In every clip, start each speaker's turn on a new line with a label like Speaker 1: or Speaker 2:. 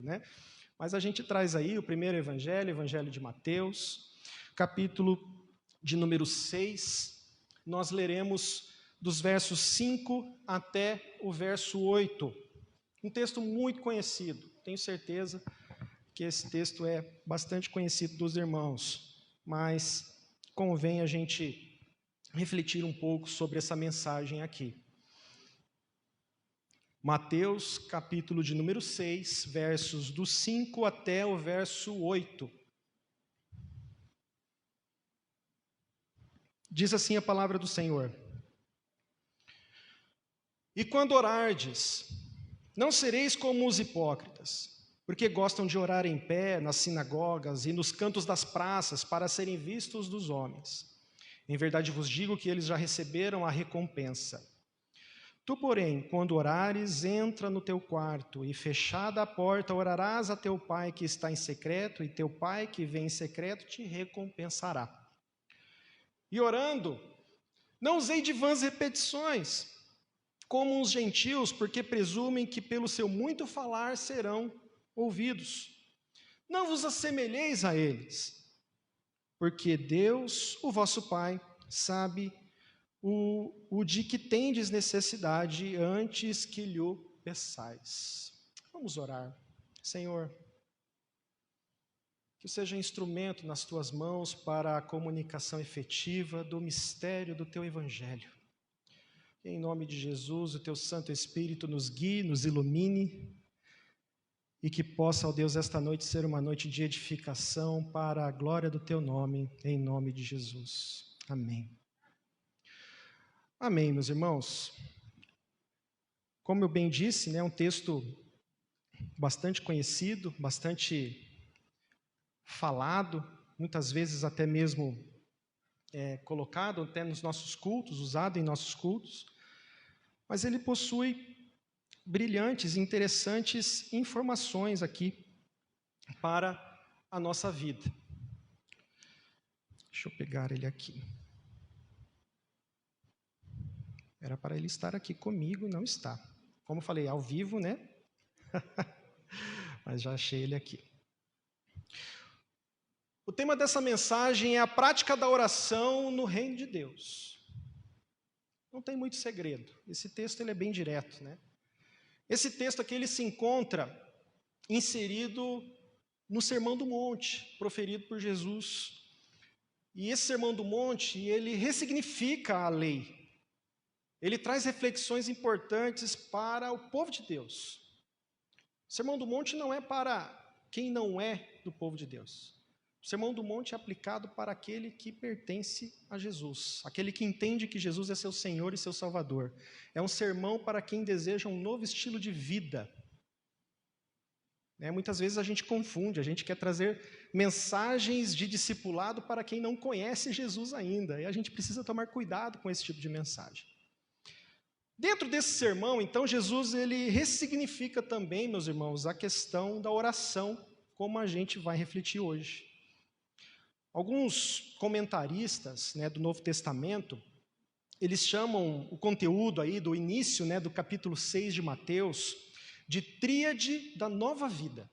Speaker 1: né? Mas a gente traz aí o primeiro evangelho, o evangelho de Mateus, capítulo de número 6. Nós leremos dos versos 5 até o verso 8. Um texto muito conhecido, tenho certeza que esse texto é bastante conhecido dos irmãos, mas convém a gente refletir um pouco sobre essa mensagem aqui. Mateus, capítulo de número 6, versos do 5 até o verso 8. Diz assim a palavra do Senhor: E quando orardes, não sereis como os hipócritas, porque gostam de orar em pé nas sinagogas e nos cantos das praças para serem vistos dos homens. Em verdade vos digo que eles já receberam a recompensa. Tu, porém, quando orares, entra no teu quarto, e fechada a porta, orarás a teu pai que está em secreto, e teu pai que vem em secreto te recompensará. E orando, não usei de vãs repetições, como os gentios, porque presumem que pelo seu muito falar serão ouvidos. Não vos assemelheis a eles, porque Deus, o vosso Pai, sabe o de que tendes necessidade antes que lhe peçais. Vamos orar. Senhor, que seja instrumento nas tuas mãos para a comunicação efetiva do mistério do teu evangelho. Que em nome de Jesus, o teu Santo Espírito nos guie, nos ilumine, e que possa, ó Deus, esta noite ser uma noite de edificação para a glória do teu nome, em nome de Jesus. Amém. Amém, meus irmãos. Como eu bem disse, né, um texto bastante conhecido, bastante falado, muitas vezes até mesmo colocado até nos nossos cultos, usado em nossos cultos, mas ele possui brilhantes e interessantes informações aqui para a nossa vida. Deixa eu pegar ele aqui. Era para ele estar aqui comigo, não está. Como eu falei, ao vivo, né? Mas já achei ele aqui. O tema dessa mensagem é a prática da oração no reino de Deus. Não tem muito segredo. Esse texto ele é bem direto, né? Esse texto aqui ele se encontra inserido no Sermão do Monte, proferido por Jesus. E esse Sermão do Monte, ele ressignifica a lei. Ele traz reflexões importantes para o povo de Deus. O Sermão do Monte não é para quem não é do povo de Deus. O Sermão do Monte é aplicado para aquele que pertence a Jesus, aquele que entende que Jesus é seu Senhor e seu Salvador. É um sermão para quem deseja um novo estilo de vida. Muitas vezes a gente confunde, a gente quer trazer mensagens de discipulado para quem não conhece Jesus ainda, e a gente precisa tomar cuidado com esse tipo de mensagem. Dentro desse sermão, então, Jesus ele ressignifica também, meus irmãos, a questão da oração, como a gente vai refletir hoje. Alguns comentaristas, do Novo Testamento, eles chamam o conteúdo aí do início, do capítulo 6 de Mateus, de tríade da nova vida.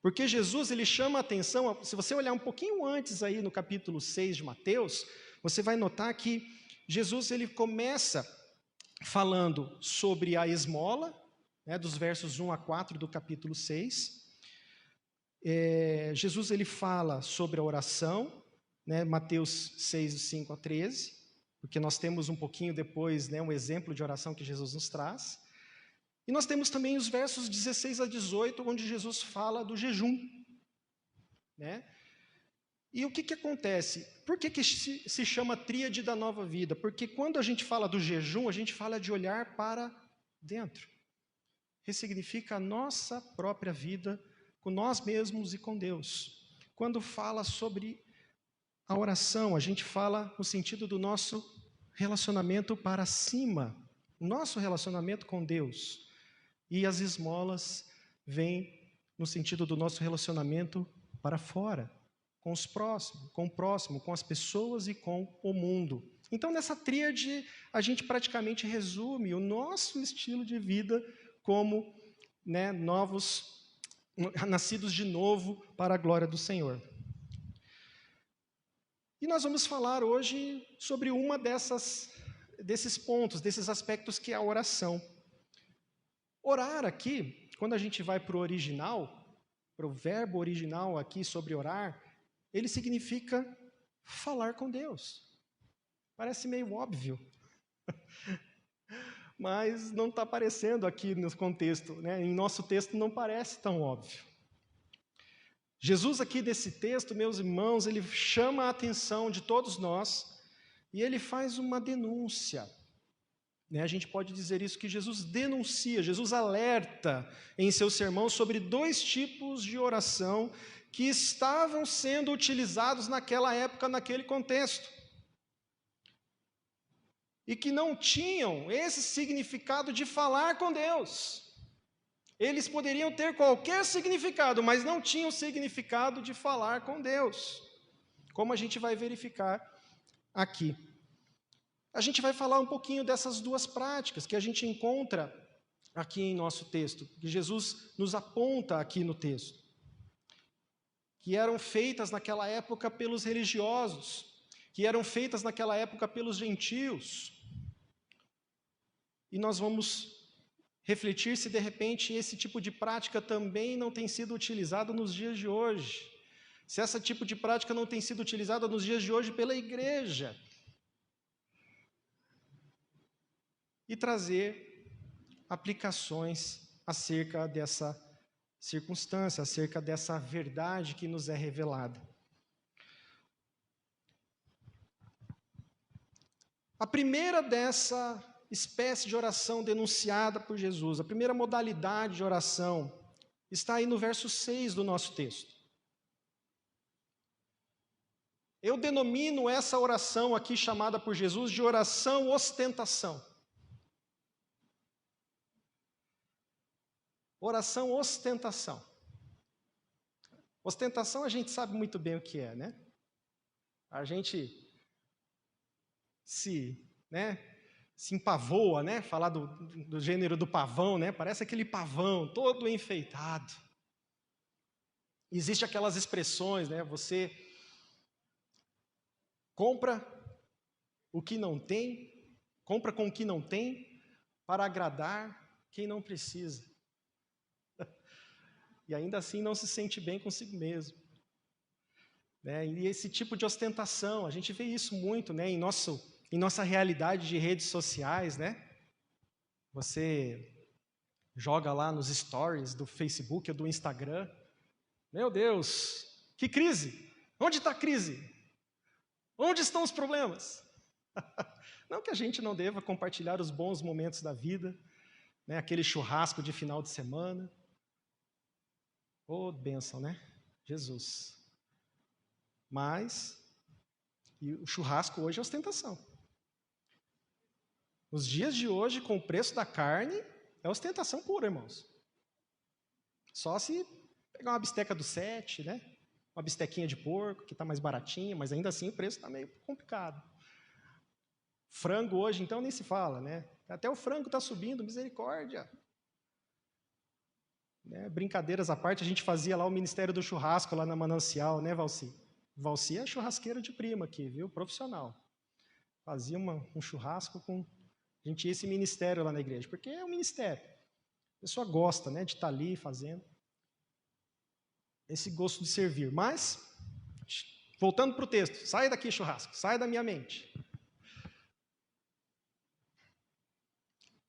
Speaker 1: Porque Jesus ele chama a atenção, se você olhar um pouquinho antes aí no capítulo 6 de Mateus, você vai notar que Jesus ele começa falando sobre a esmola, dos versos 1 a 4 do capítulo 6. Jesus ele fala sobre a oração, Mateus 6, 5 a 13, porque nós temos um pouquinho depois um exemplo de oração que Jesus nos traz. E nós temos também os versos 16 a 18, onde Jesus fala do jejum. E o que acontece? Por que se chama tríade da nova vida? Porque quando a gente fala do jejum, a gente fala de olhar para dentro. Ressignifica a nossa própria vida com nós mesmos e com Deus. Quando fala sobre a oração, a gente fala no sentido do nosso relacionamento para cima, nosso relacionamento com Deus. E as esmolas vêm no sentido do nosso relacionamento para fora, com os próximos, com o próximo, com as pessoas e com o mundo. Então, nessa tríade, a gente praticamente resume o nosso estilo de vida como novos nascidos de novo para a glória do Senhor. E nós vamos falar hoje sobre uma desses pontos, desses aspectos que é a oração. Orar aqui, quando a gente vai para o original, para o verbo original aqui sobre orar, ele significa falar com Deus. Parece meio óbvio, mas não está aparecendo aqui no contexto, né? Em nosso texto não parece tão óbvio. Jesus aqui desse texto, meus irmãos, ele chama a atenção de todos nós e ele faz uma denúncia. A gente pode dizer isso, que Jesus denuncia, Jesus alerta em seu sermão sobre 2 tipos de oração que estavam sendo utilizados naquela época, naquele contexto. E que não tinham esse significado de falar com Deus. Eles poderiam ter qualquer significado, mas não tinham significado de falar com Deus, como a gente vai verificar aqui. A gente vai falar um pouquinho dessas 2 práticas que a gente encontra aqui em nosso texto, que Jesus nos aponta aqui no texto, que eram feitas naquela época pelos religiosos, que eram feitas naquela época pelos gentios. E nós vamos refletir se de repente esse tipo de prática também não tem sido utilizado nos dias de hoje. Se esse tipo de prática não tem sido utilizada nos dias de hoje pela igreja. E trazer aplicações acerca dessa circunstância, acerca dessa verdade que nos é revelada. A primeira dessa espécie de oração denunciada por Jesus, a primeira modalidade de oração, está aí no verso 6 do nosso texto. Eu denomino essa oração aqui chamada por Jesus de oração ostentação. Oração ostentação. Ostentação a gente sabe muito bem o que é, né? A gente se empavoa, né? Falar do gênero do pavão, né? Parece aquele pavão todo enfeitado. Existem aquelas expressões, né? Você compra o que não tem, compra com o que não tem, para agradar quem não precisa. E ainda assim não se sente bem consigo mesmo. E esse tipo de ostentação, a gente vê isso muito, né? Em nossa realidade de redes sociais, né? Você joga lá nos stories do Facebook ou do Instagram. Meu Deus, que crise! Onde está a crise? Onde estão os problemas? Não que a gente não deva compartilhar os bons momentos da vida, né? Aquele churrasco de final de semana. Oh, bênção, né? Jesus. Mas o churrasco hoje é ostentação. Nos dias de hoje, com o preço da carne, é ostentação pura, irmãos. Só se pegar uma bisteca do 7, né? Uma bistequinha de porco, que está mais baratinha, mas ainda assim o preço está meio complicado. Frango hoje, então, nem se fala, né? Até o frango está subindo, misericórdia. Brincadeiras à parte, a gente fazia lá o Ministério do Churrasco, lá na Manancial, né, Valci? Valci é churrasqueira de prima aqui, viu? Profissional. Fazia um churrasco com... A gente tinha esse ministério lá na igreja, porque é um ministério. A pessoa gosta, né, de estar ali fazendo. Esse gosto de servir. Mas, voltando para o texto, sai daqui, churrasco, sai da minha mente.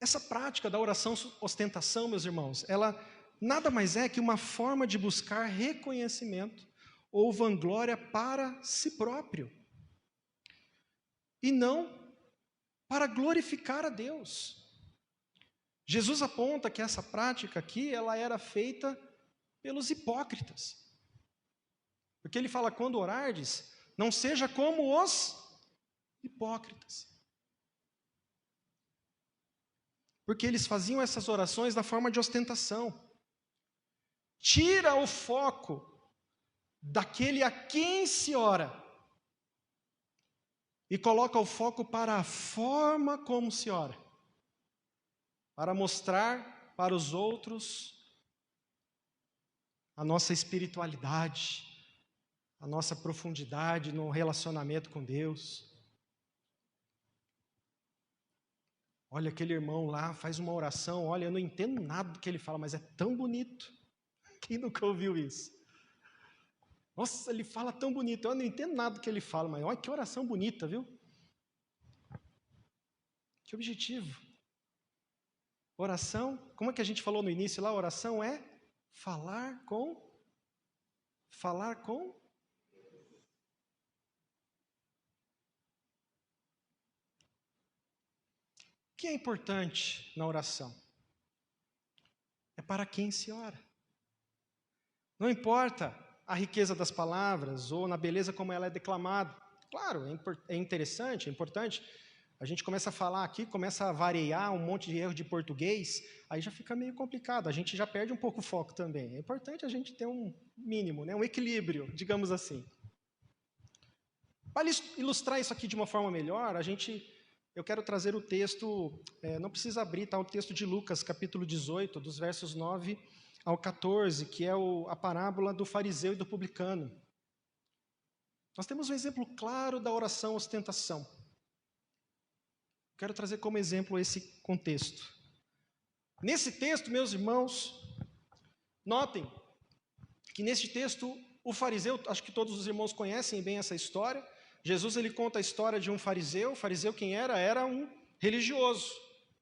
Speaker 1: Essa prática da oração ostentação, meus irmãos, ela nada mais é que uma forma de buscar reconhecimento ou vanglória para si próprio. E não para glorificar a Deus. Jesus aponta que essa prática aqui, ela era feita pelos hipócritas. Porque ele fala, quando orardes, não seja como os hipócritas. Porque eles faziam essas orações da forma de ostentação. Tira o foco daquele a quem se ora e coloca o foco para a forma como se ora, para mostrar para os outros a nossa espiritualidade, a nossa profundidade no relacionamento com Deus. Olha, aquele irmão lá faz uma oração, olha, eu não entendo nada do que ele fala, mas é tão bonito. Quem nunca ouviu isso? Nossa, ele fala tão bonito, eu não entendo nada do que ele fala, mas olha que oração bonita, viu? Que objetivo. Oração, como é que a gente falou no início lá? Oração é falar com. O que é importante na oração? É para quem se ora. Não importa a riqueza das palavras ou na beleza como ela é declamada. Claro, é interessante, é importante. A gente começa a falar aqui, começa a variar um monte de erro de português, aí já fica meio complicado, a gente já perde um pouco o foco também. É importante a gente ter um mínimo, né, um equilíbrio, digamos assim. Para ilustrar isso aqui de uma forma melhor, eu quero trazer o texto, não precisa abrir, tá? O texto de Lucas, capítulo 18, dos versos 9 ao 14, que é a parábola do fariseu e do publicano. Nós temos um exemplo claro da oração ostentação. Quero trazer como exemplo esse contexto. Nesse texto, meus irmãos, notem que nesse texto o fariseu, acho que todos os irmãos conhecem bem essa história. Jesus ele conta a história de um fariseu. O fariseu quem era? Era um religioso,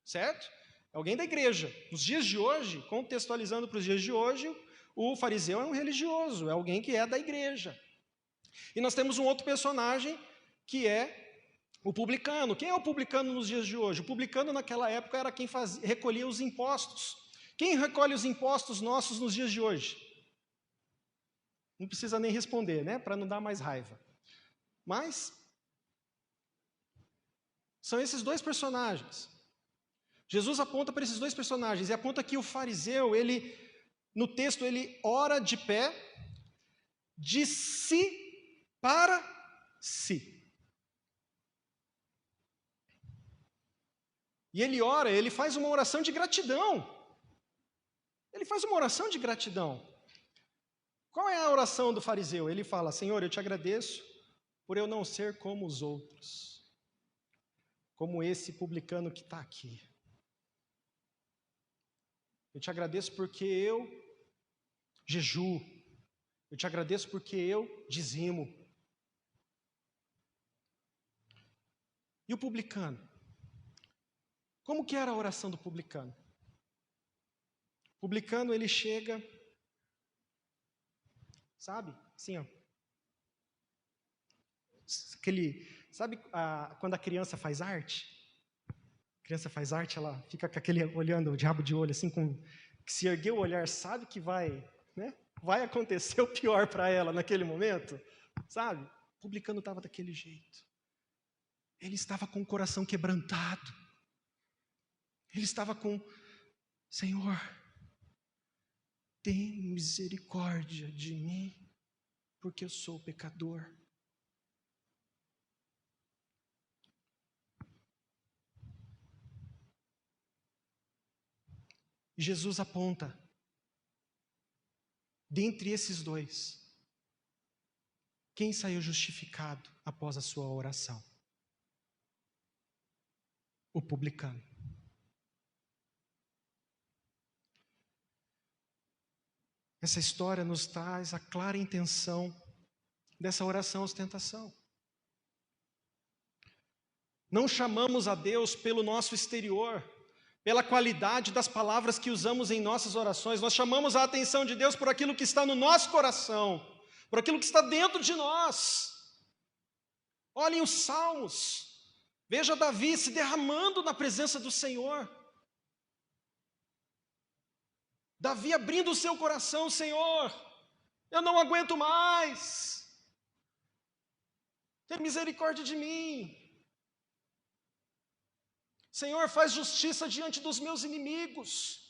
Speaker 1: certo? Alguém da igreja. Nos dias de hoje, contextualizando para os dias de hoje, o fariseu é um religioso, é alguém que é da igreja. E nós temos um outro personagem que é o publicano. Quem é o publicano nos dias de hoje? O publicano naquela época era quem recolhia os impostos. Quem recolhe os impostos nossos nos dias de hoje? Não precisa nem responder, né? Para não dar mais raiva. Mas são esses dois personagens. Jesus aponta para esses dois personagens e aponta que o fariseu, no texto, ele ora de pé, de si para si. E ele ora, ele faz uma oração de gratidão. Ele faz uma oração de gratidão. Qual é a oração do fariseu? Ele fala: Senhor, eu te agradeço por eu não ser como os outros, como esse publicano que está aqui. Eu te agradeço porque eu jejuo. Eu te agradeço porque eu dizimo. E o publicano? Como que era a oração do publicano? O publicano, ele chega, sabe? Assim, ó. Sabe quando a criança faz arte? A criança faz arte, ela fica com aquele olhando, o diabo de olho, assim, que se erguer o olhar, sabe que vai acontecer o pior para ela naquele momento, sabe? O publicano estava daquele jeito. Ele estava com o coração quebrantado. Ele estava com: Senhor, tem misericórdia de mim, porque eu sou pecador. E Jesus aponta, dentre esses dois, quem saiu justificado após a sua oração? O publicano. Essa história nos traz a clara intenção dessa oração ostentação. Não chamamos a Deus pelo nosso exterior, pela qualidade das palavras que usamos em nossas orações. Nós chamamos a atenção de Deus por aquilo que está no nosso coração, por aquilo que está dentro de nós. Olhem os salmos. Veja Davi se derramando na presença do Senhor. Davi abrindo o seu coração: Senhor, eu não aguento mais. Tem misericórdia de mim. Senhor, faz justiça diante dos meus inimigos.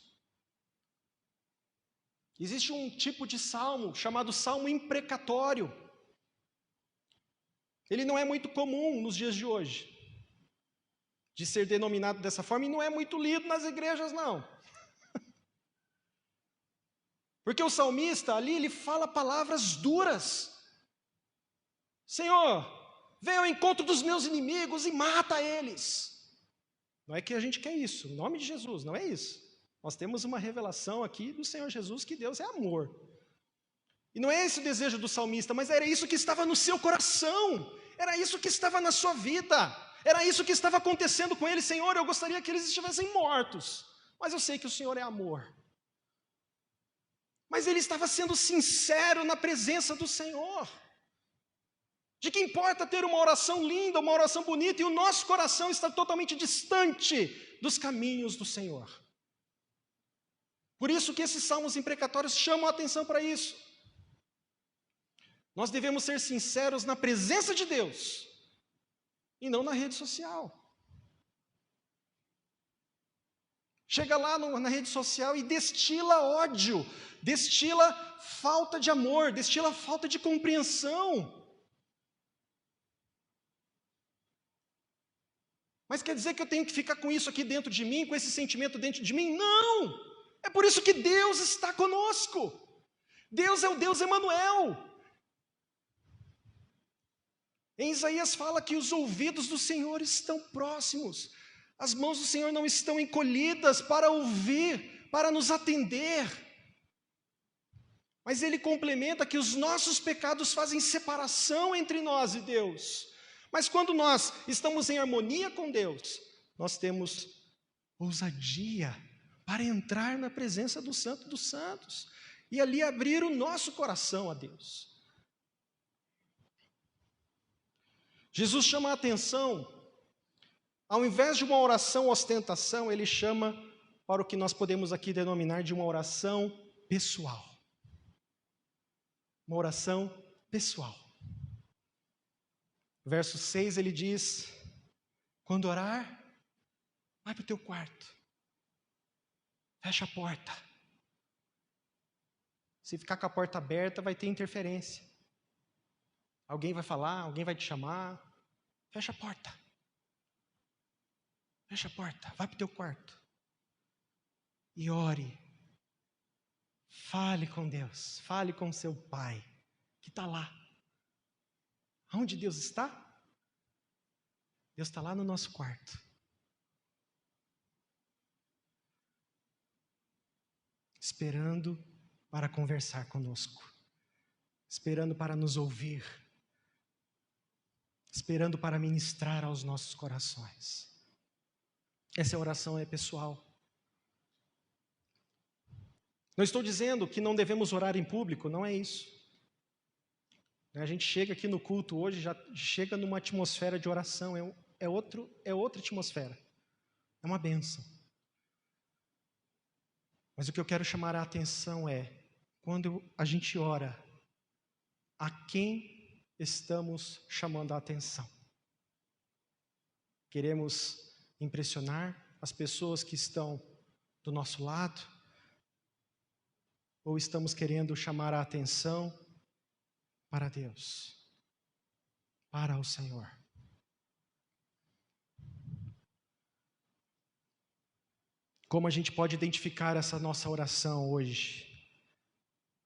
Speaker 1: Existe um tipo de salmo chamado salmo imprecatório. Ele não é muito comum nos dias de hoje, de ser denominado dessa forma, e não é muito lido nas igrejas, não. Porque o salmista ali, ele fala palavras duras. Senhor, vem ao encontro dos meus inimigos e mata eles. Não é que a gente quer isso, em nome de Jesus, não é isso. Nós temos uma revelação aqui do Senhor Jesus que Deus é amor. E não é esse o desejo do salmista, mas era isso que estava no seu coração, era isso que estava na sua vida, era isso que estava acontecendo com ele. Senhor, eu gostaria que eles estivessem mortos, mas eu sei que o Senhor é amor. Mas ele estava sendo sincero na presença do Senhor. De que importa ter uma oração linda, uma oração bonita, e o nosso coração está totalmente distante dos caminhos do Senhor. Por isso que esses salmos imprecatórios chamam a atenção para isso. Nós devemos ser sinceros na presença de Deus, e não na rede social. Chega lá na rede social e destila ódio, destila falta de amor, destila falta de compreensão. Mas quer dizer que eu tenho que ficar com isso aqui dentro de mim, com esse sentimento dentro de mim? Não! É por isso que Deus está conosco. Deus é o Deus Emanuel. Em Isaías fala que os ouvidos do Senhor estão próximos. As mãos do Senhor não estão encolhidas para ouvir, para nos atender. Mas ele complementa que os nossos pecados fazem separação entre nós e Deus. Mas quando nós estamos em harmonia com Deus, nós temos ousadia para entrar na presença do Santo dos Santos e ali abrir o nosso coração a Deus. Jesus chama a atenção, ao invés de uma oração ostentação, ele chama para o que nós podemos aqui denominar de uma oração pessoal. Uma oração pessoal. Verso 6 ele diz: quando orar, vai para o teu quarto, fecha a porta. Se ficar com a porta aberta, vai ter interferência. Alguém vai falar, alguém vai te chamar. Fecha a porta. Fecha a porta, vai para o teu quarto. E ore. Fale com Deus, fale com seu Pai, que está lá. Onde Deus está? Deus está lá no nosso quarto. Esperando para conversar conosco. Esperando para nos ouvir. Esperando para ministrar aos nossos corações. Essa oração é pessoal. Não estou dizendo que não devemos orar em público, não é isso. A gente chega aqui no culto hoje, já chega numa atmosfera de oração, é outra atmosfera, é uma bênção. Mas o que eu quero chamar a atenção é, quando a gente ora, a quem estamos chamando a atenção? Queremos impressionar as pessoas que estão do nosso lado? Ou estamos querendo chamar a atenção para Deus, para o Senhor? Como a gente pode identificar essa nossa oração hoje?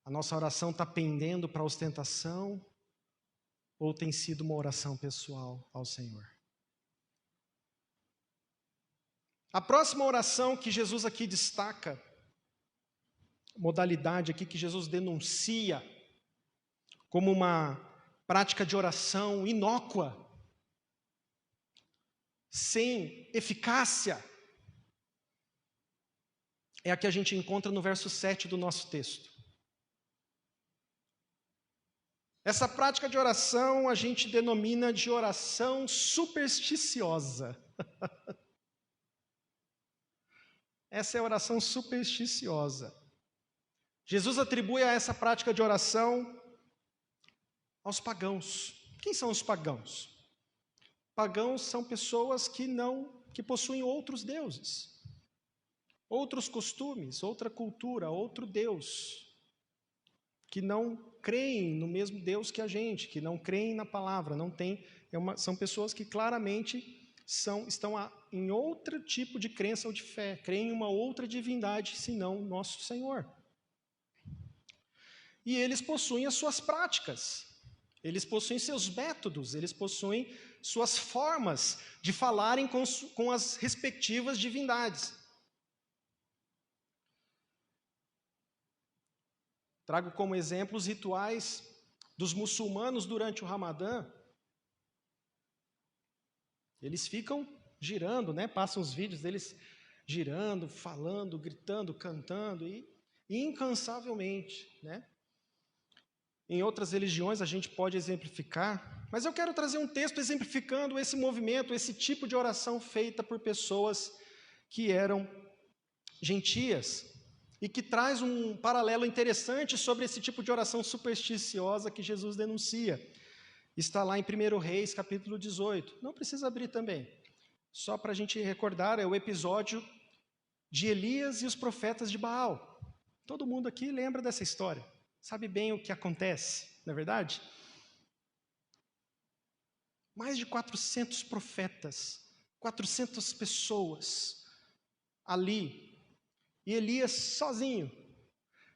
Speaker 1: A nossa oração está pendendo para a ostentação ou tem sido uma oração pessoal ao Senhor? A próxima oração que Jesus aqui destaca, modalidade aqui que Jesus denuncia como uma prática de oração inócua, sem eficácia, é a que a gente encontra no verso 7 do nosso texto. Essa prática de oração a gente denomina de oração supersticiosa. Essa é a oração supersticiosa. Jesus atribui a essa prática de oração aos pagãos. Quem são os pagãos? Pagãos são pessoas que possuem outros deuses, outros costumes, outra cultura, outro Deus, que não creem no mesmo Deus que a gente, que não creem na palavra, são pessoas que claramente estão em outro tipo de crença ou de fé, creem em uma outra divindade, senão nosso Senhor. e eles possuem as suas práticas, eles possuem seus métodos, eles possuem suas formas de falarem com as respectivas divindades. Trago como exemplo os rituais dos muçulmanos durante o Ramadã. Eles ficam girando, né? Passam os vídeos deles girando, falando, gritando, cantando, e incansavelmente, né? Em outras religiões a gente pode exemplificar, mas eu quero trazer um texto exemplificando esse movimento, esse tipo de oração feita por pessoas que eram gentias, e que traz um paralelo interessante sobre esse tipo de oração supersticiosa que Jesus denuncia. Está lá em 1 Reis, capítulo 18. Não precisa abrir também. Só para a gente recordar, é o episódio de Elias e os profetas de Baal. Todo mundo aqui lembra dessa história. Sabe bem o que acontece, não é verdade? Mais de 400 profetas, 400 pessoas ali, e Elias sozinho.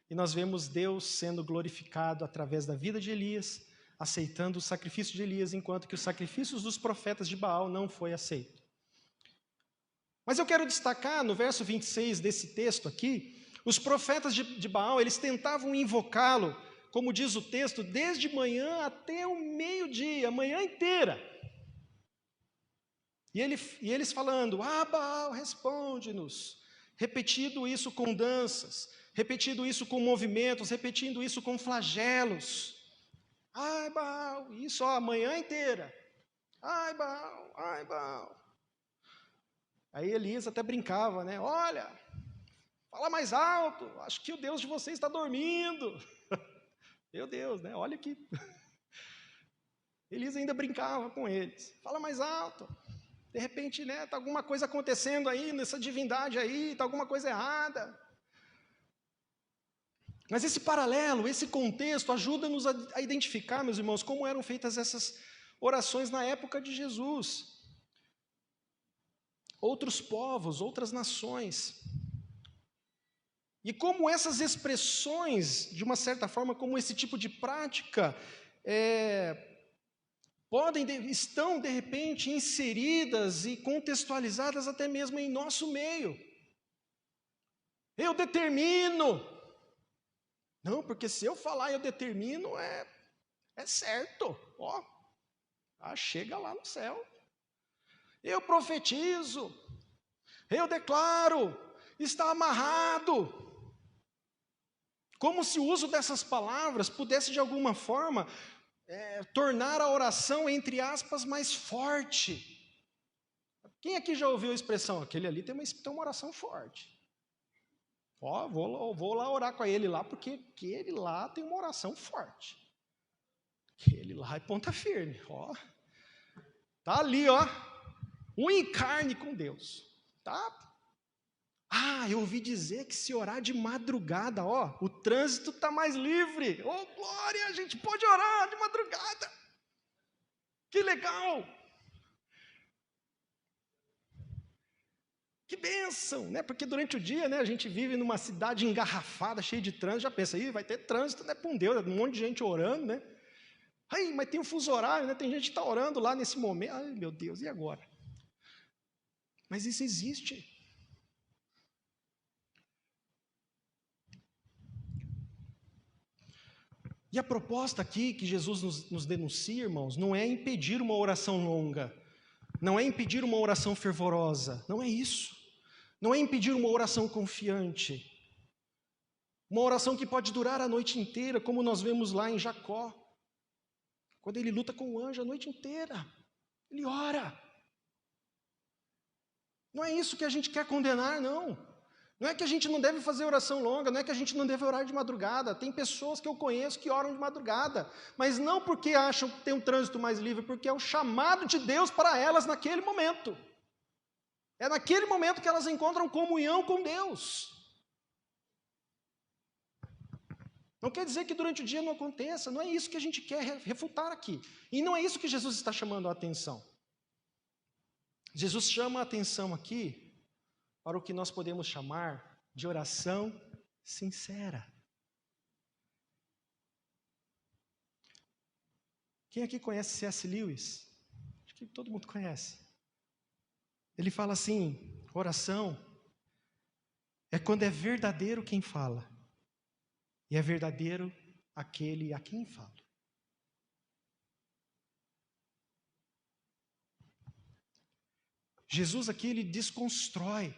Speaker 1: E nós vemos Deus sendo glorificado através da vida de Elias, aceitando o sacrifício de Elias, enquanto que os sacrifícios dos profetas de Baal não foi aceito. Mas eu quero destacar no verso 26 desse texto aqui, os profetas de Baal, eles tentavam invocá-lo, como diz o texto, desde manhã até o meio-dia, a manhã inteira. E eles falando, Baal, responde-nos. Repetindo isso com danças, repetindo isso com movimentos, repetindo isso com flagelos. Ai, Baal, isso a manhã inteira. Ai, Baal, ai, Baal. Aí Elias até brincava, né? Olha, fala mais alto, acho que o Deus de vocês está dormindo. Meu Deus, né? Olha que... Elias ainda brincava com eles. Fala mais alto. De repente, né, está alguma coisa acontecendo aí, nessa divindade aí, está alguma coisa errada. Mas esse paralelo, esse contexto, ajuda-nos a identificar, meus irmãos, como eram feitas essas orações na época de Jesus. Outros povos, outras nações. E como essas expressões, de uma certa forma, como esse tipo de prática, estão, de repente, inseridas e contextualizadas até mesmo em nosso meio. Eu determino. Não, porque se eu falar eu determino, é certo. Chega lá no céu. Eu profetizo. Eu declaro. Está amarrado. Como se o uso dessas palavras pudesse, de alguma forma, tornar a oração, entre aspas, mais forte. Quem aqui já ouviu a expressão? Aquele ali tem uma oração forte. Vou lá orar com ele lá, porque aquele lá tem uma oração forte. Aquele lá é ponta firme. Tá ali, um encarne com Deus. Tá? Eu ouvi dizer que se orar de madrugada, o trânsito está mais livre. Glória, a gente pode orar de madrugada. Que legal. Que bênção, né? Porque durante o dia, né, a gente vive numa cidade engarrafada, cheia de trânsito, já pensa, vai ter trânsito, né, com Deus, um monte de gente orando, né? Mas tem um fuso horário, né? Tem gente que está orando lá nesse momento. Ai, meu Deus, e agora? Mas isso existe. E a proposta aqui que Jesus nos denuncia, irmãos, não é impedir uma oração longa, não é impedir uma oração fervorosa, não é isso. Não é impedir uma oração confiante, uma oração que pode durar a noite inteira, como nós vemos lá em Jacó, quando ele luta com o anjo a noite inteira, ele ora. Não é isso que a gente quer condenar, não. Não é que a gente não deve fazer oração longa, não é que a gente não deve orar de madrugada. Tem pessoas que eu conheço que oram de madrugada, mas não porque acham que tem um trânsito mais livre, porque é o chamado de Deus para elas naquele momento. É naquele momento que elas encontram comunhão com Deus. Não quer dizer que durante o dia não aconteça, não é isso que a gente quer refutar aqui. E não é isso que Jesus está chamando a atenção. Jesus chama a atenção aqui para o que nós podemos chamar de oração sincera. Quem aqui conhece C.S. Lewis? Acho que todo mundo conhece. Ele fala assim: oração é quando é verdadeiro quem fala, e é verdadeiro aquele a quem fala. Jesus aqui, ele desconstrói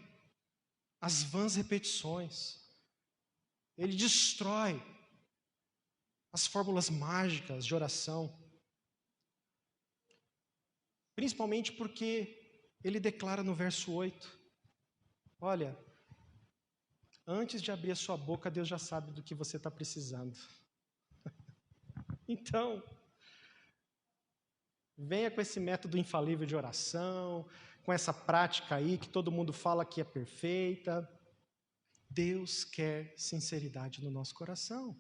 Speaker 1: as vãs repetições. Ele destrói as fórmulas mágicas de oração. Principalmente porque ele declara no verso 8, olha, antes de abrir a sua boca, Deus já sabe do que você está precisando. Então, venha com esse método infalível de oração, com essa prática aí que todo mundo fala que é perfeita. Deus quer sinceridade no nosso coração.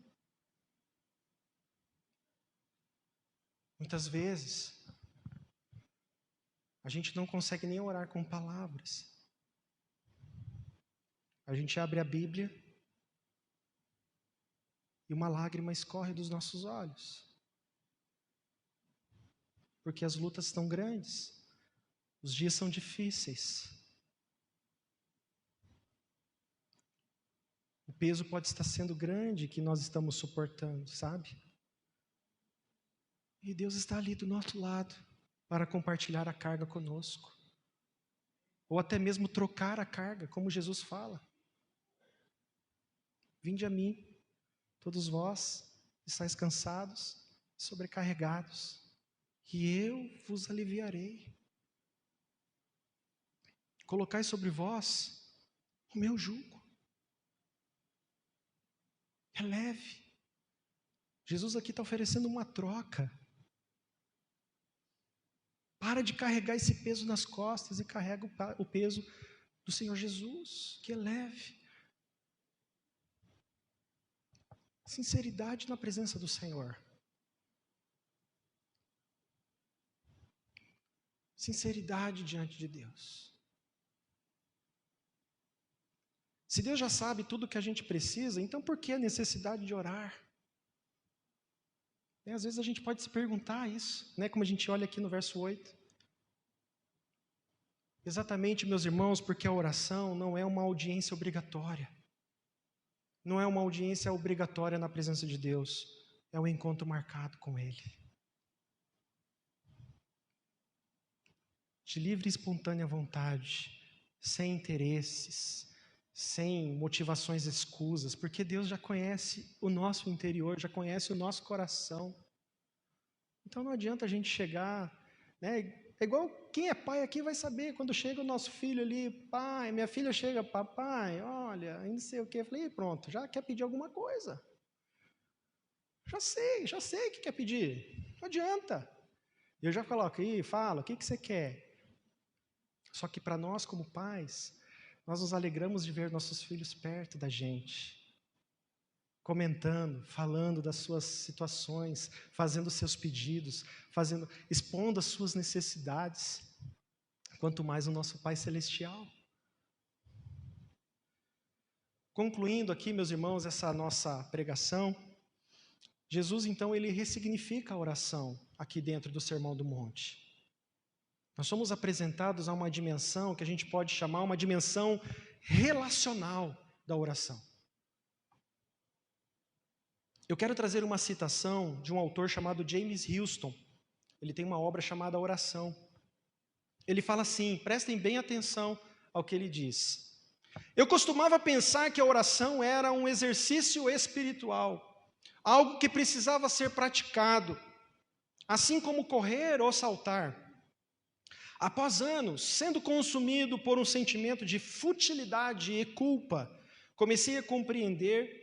Speaker 1: Muitas vezes, a gente não consegue nem orar com palavras. A gente abre a Bíblia e uma lágrima escorre dos nossos olhos. Porque as lutas estão grandes, os dias são difíceis. O peso pode estar sendo grande que nós estamos suportando, sabe? E Deus está ali do nosso lado para compartilhar a carga conosco. Ou até mesmo trocar a carga, como Jesus fala. Vinde a mim, todos vós estáis cansados e sobrecarregados, e eu vos aliviarei. Colocai sobre vós o meu jugo. É leve. Jesus aqui está oferecendo uma troca. Para de carregar esse peso nas costas e carrega o peso do Senhor Jesus, que é leve. Sinceridade na presença do Senhor. Sinceridade diante de Deus. Se Deus já sabe tudo o que a gente precisa, então por que a necessidade de orar? Às vezes a gente pode se perguntar isso, né? Como a gente olha aqui no verso 8. Exatamente, meus irmãos, porque a oração não é uma audiência obrigatória. Não é uma audiência obrigatória na presença de Deus. É um encontro marcado com Ele. De livre e espontânea vontade, sem interesses, sem motivações escusas, porque Deus já conhece o nosso interior, já conhece o nosso coração. Então não adianta a gente chegar, né? É igual quem é pai aqui vai saber, quando chega o nosso filho ali, pai, minha filha chega, papai, olha, não sei o quê. Eu falei, pronto, já quer pedir alguma coisa. Já sei o que quer pedir. Não adianta. Eu já coloco aí, falo, o que você quer? Só que para nós, como pais, nós nos alegramos de ver nossos filhos perto da gente, comentando, falando das suas situações, fazendo seus pedidos, expondo as suas necessidades, quanto mais o nosso Pai Celestial. Concluindo aqui, meus irmãos, essa nossa pregação, Jesus, então, ele ressignifica a oração aqui dentro do Sermão do Monte. Nós somos apresentados a uma dimensão que a gente pode chamar uma dimensão relacional da oração. Eu quero trazer uma citação de um autor chamado James Houston. Ele tem uma obra chamada Oração. Ele fala assim, prestem bem atenção ao que ele diz. Eu costumava pensar que a oração era um exercício espiritual, algo que precisava ser praticado, assim como correr ou saltar. Após anos, sendo consumido por um sentimento de futilidade e culpa, comecei a compreender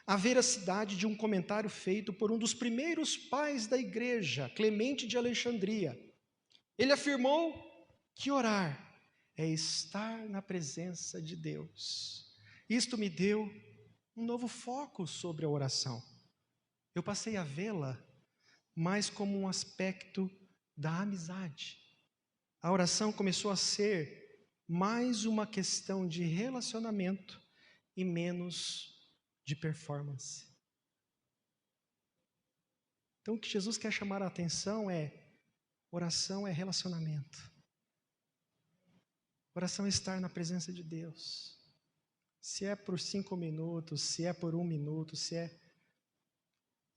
Speaker 1: a veracidade de um comentário feito por um dos primeiros pais da igreja, Clemente de Alexandria. Ele afirmou que orar é estar na presença de Deus. Isto me deu um novo foco sobre a oração. Eu passei a vê-la mais como um aspecto da amizade. A oração começou a ser mais uma questão de relacionamento e menos de performance. Então, o que Jesus quer chamar a atenção oração é relacionamento. Oração é estar na presença de Deus. Se é por 5 minutos, se é por 1 minuto, se é...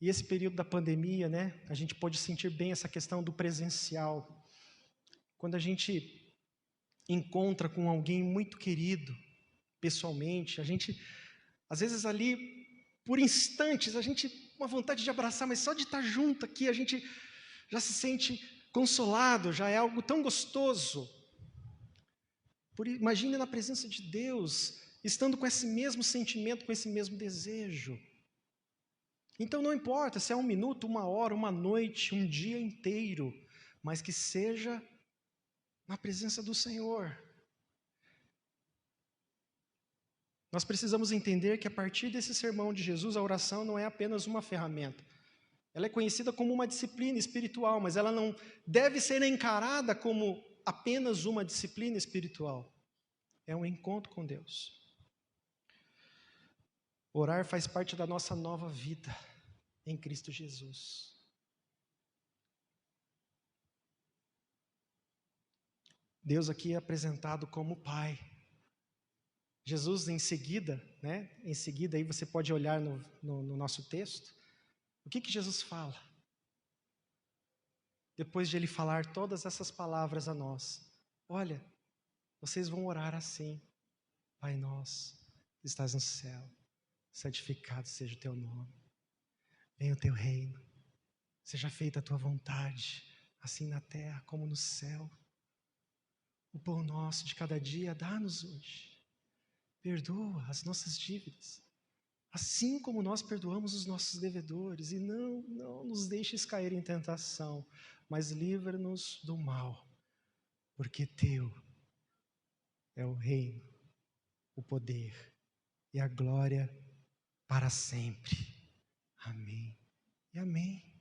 Speaker 1: E esse período da pandemia, né, a gente pode sentir bem essa questão do presencial. Quando a gente encontra com alguém muito querido, pessoalmente, a gente, às vezes ali, por instantes, a gente uma vontade de abraçar, mas só de estar junto aqui, a gente já se sente consolado, já é algo tão gostoso. Imagine na presença de Deus, estando com esse mesmo sentimento, com esse mesmo desejo. Então não importa se é 1 minuto, 1 hora, 1 noite, um dia inteiro, mas que seja na presença do Senhor. Nós precisamos entender que a partir desse sermão de Jesus, a oração não é apenas uma ferramenta. Ela é conhecida como uma disciplina espiritual, mas ela não deve ser encarada como apenas uma disciplina espiritual. É um encontro com Deus. Orar faz parte da nossa nova vida em Cristo Jesus. Deus aqui é apresentado como Pai. Jesus em seguida, aí você pode olhar no nosso texto, o que Jesus fala? Depois de Ele falar todas essas palavras a nós, olha, vocês vão orar assim: Pai nosso, que estás no céu, santificado seja o teu nome, venha o teu reino, seja feita a tua vontade, assim na terra como no céu. O pão nosso de cada dia dá-nos hoje, perdoa as nossas dívidas, assim como nós perdoamos os nossos devedores, e não nos deixes cair em tentação, mas livra-nos do mal, porque teu é o reino, o poder e a glória para sempre. Amém e amém.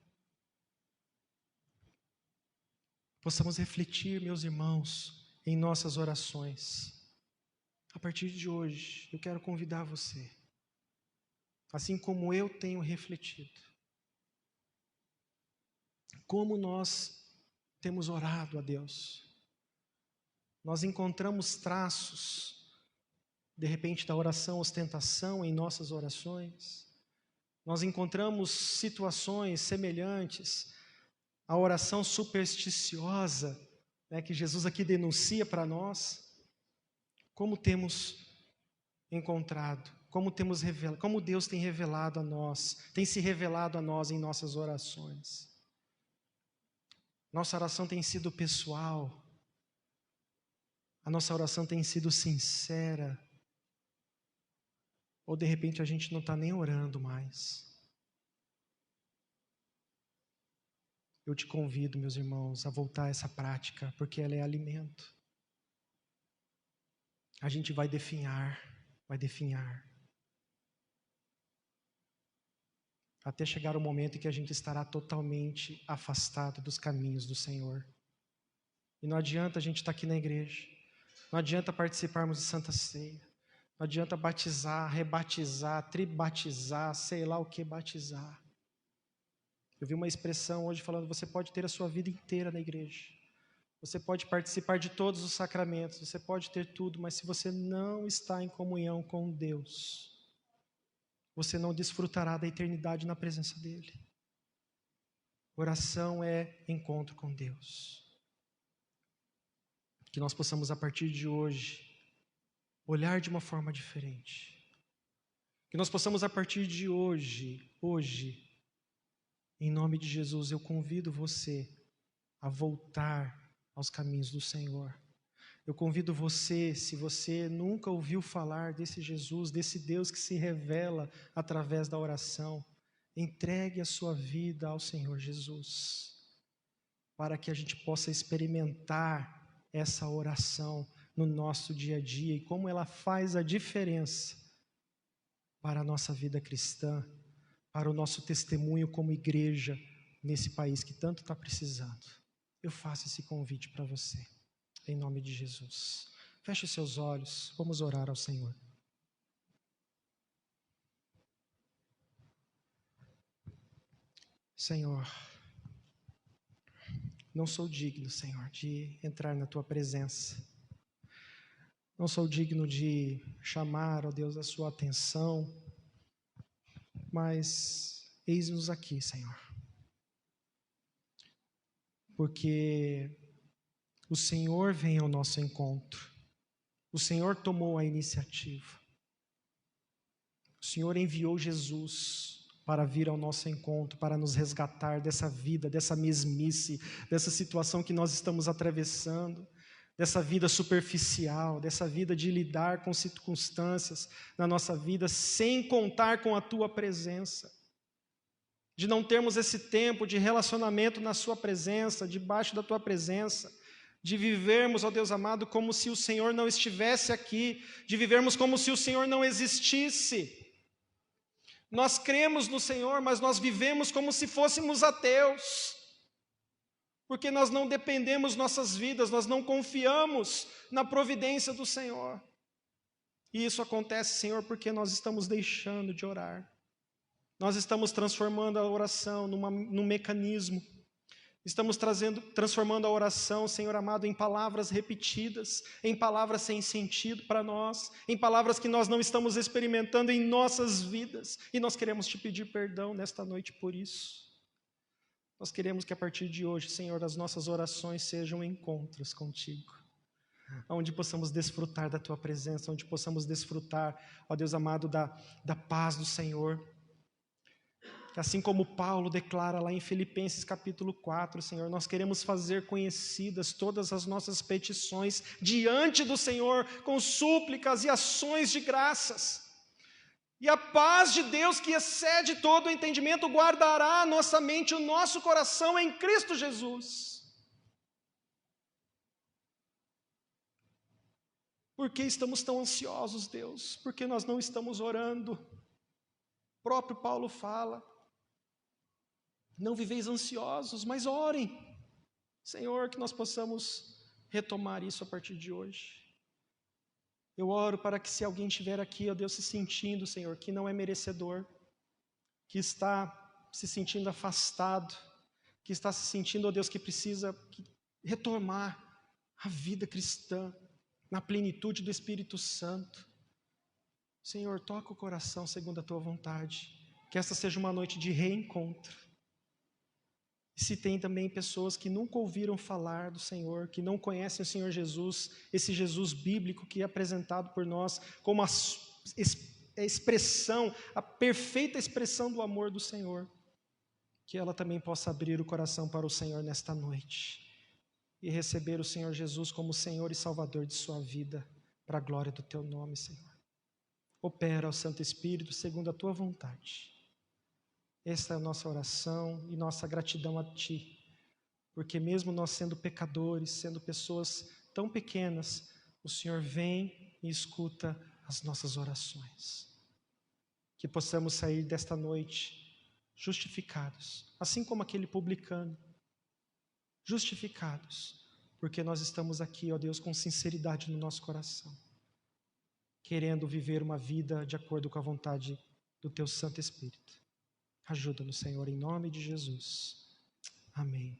Speaker 1: Possamos refletir, meus irmãos, em nossas orações. A partir de hoje, eu quero convidar você, assim como eu tenho refletido, como nós temos orado a Deus. Nós encontramos traços, de repente, da oração ostentação em nossas orações. Nós encontramos situações semelhantes à oração supersticiosa, que Jesus aqui denuncia para nós. Como temos encontrado, como Deus tem revelado a nós, tem se revelado a nós em nossas orações. Nossa oração tem sido pessoal, a nossa oração tem sido sincera, ou de repente a gente não está nem orando mais. Eu te convido, meus irmãos, a voltar a essa prática, porque ela é alimento. A gente vai definhar, até chegar o momento em que a gente estará totalmente afastado dos caminhos do Senhor. E não adianta a gente estar aqui na igreja, não adianta participarmos de Santa Ceia, não adianta batizar, rebatizar, tribatizar, sei lá o que batizar. Eu vi uma expressão hoje falando: você pode ter a sua vida inteira na igreja, você pode participar de todos os sacramentos, você pode ter tudo, mas se você não está em comunhão com Deus, você não desfrutará da eternidade na presença dEle. Oração é encontro com Deus. Que nós possamos, a partir de hoje, olhar de uma forma diferente. Que nós possamos, a partir de hoje, em nome de Jesus, eu convido você a voltar aos caminhos do Senhor. Eu convido você, se você nunca ouviu falar desse Jesus, desse Deus que se revela através da oração, entregue a sua vida ao Senhor Jesus, para que a gente possa experimentar essa oração no nosso dia a dia e como ela faz a diferença para a nossa vida cristã, para o nosso testemunho como igreja nesse país que tanto está precisando. Eu faço esse convite para você, em nome de Jesus. Feche os seus olhos, vamos orar ao Senhor. Senhor, não sou digno, Senhor, de entrar na tua presença. Não sou digno de chamar, ó Deus, a sua atenção, mas eis-nos aqui, Senhor. Porque o Senhor vem ao nosso encontro. O Senhor tomou a iniciativa. O Senhor enviou Jesus para vir ao nosso encontro, para nos resgatar dessa vida, dessa mesmice, dessa situação que nós estamos atravessando, dessa vida superficial, dessa vida de lidar com circunstâncias na nossa vida sem contar com a tua presença, de não termos esse tempo de relacionamento na sua presença, debaixo da tua presença, de vivermos, ó Deus amado, como se o Senhor não estivesse aqui, de vivermos como se o Senhor não existisse. Nós cremos no Senhor, mas nós vivemos como se fôssemos ateus, porque nós não dependemos nossas vidas, nós não confiamos na providência do Senhor. E isso acontece, Senhor, porque nós estamos deixando de orar. Nós estamos transformando a oração num mecanismo. Estamos transformando a oração, Senhor amado, em palavras repetidas, em palavras sem sentido para nós, em palavras que nós não estamos experimentando em nossas vidas. E nós queremos te pedir perdão nesta noite por isso. Nós queremos que a partir de hoje, Senhor, as nossas orações sejam encontros contigo, onde possamos desfrutar da tua presença, onde possamos desfrutar, ó Deus amado, da paz do Senhor. Assim como Paulo declara lá em Filipenses capítulo 4, Senhor, nós queremos fazer conhecidas todas as nossas petições diante do Senhor, com súplicas e ações de graças. E a paz de Deus, que excede todo o entendimento, guardará a nossa mente e o nosso coração em Cristo Jesus. Por que estamos tão ansiosos, Deus? Porque nós não estamos orando. O próprio Paulo fala: não viveis ansiosos, mas orem. Senhor, que nós possamos retomar isso a partir de hoje. Eu oro para que, se alguém estiver aqui, ó Deus, se sentindo, Senhor, que não é merecedor, que está se sentindo afastado, que está se sentindo, ó Deus, que precisa retomar a vida cristã na plenitude do Espírito Santo. Senhor, toca o coração segundo a tua vontade, que esta seja uma noite de reencontro. E se tem também pessoas que nunca ouviram falar do Senhor, que não conhecem o Senhor Jesus, esse Jesus bíblico que é apresentado por nós como a expressão, a perfeita expressão do amor do Senhor, que ela também possa abrir o coração para o Senhor nesta noite e receber o Senhor Jesus como Senhor e Salvador de sua vida, para a glória do teu nome, Senhor. Opera, ó Santo Espírito, segundo a tua vontade. Esta é a nossa oração e nossa gratidão a Ti, porque mesmo nós sendo pecadores, sendo pessoas tão pequenas, o Senhor vem e escuta as nossas orações. Que possamos sair desta noite justificados, assim como aquele publicano, justificados, porque nós estamos aqui, ó Deus, com sinceridade no nosso coração, querendo viver uma vida de acordo com a vontade do Teu Santo Espírito. Ajuda-nos, Senhor, em nome de Jesus. Amém.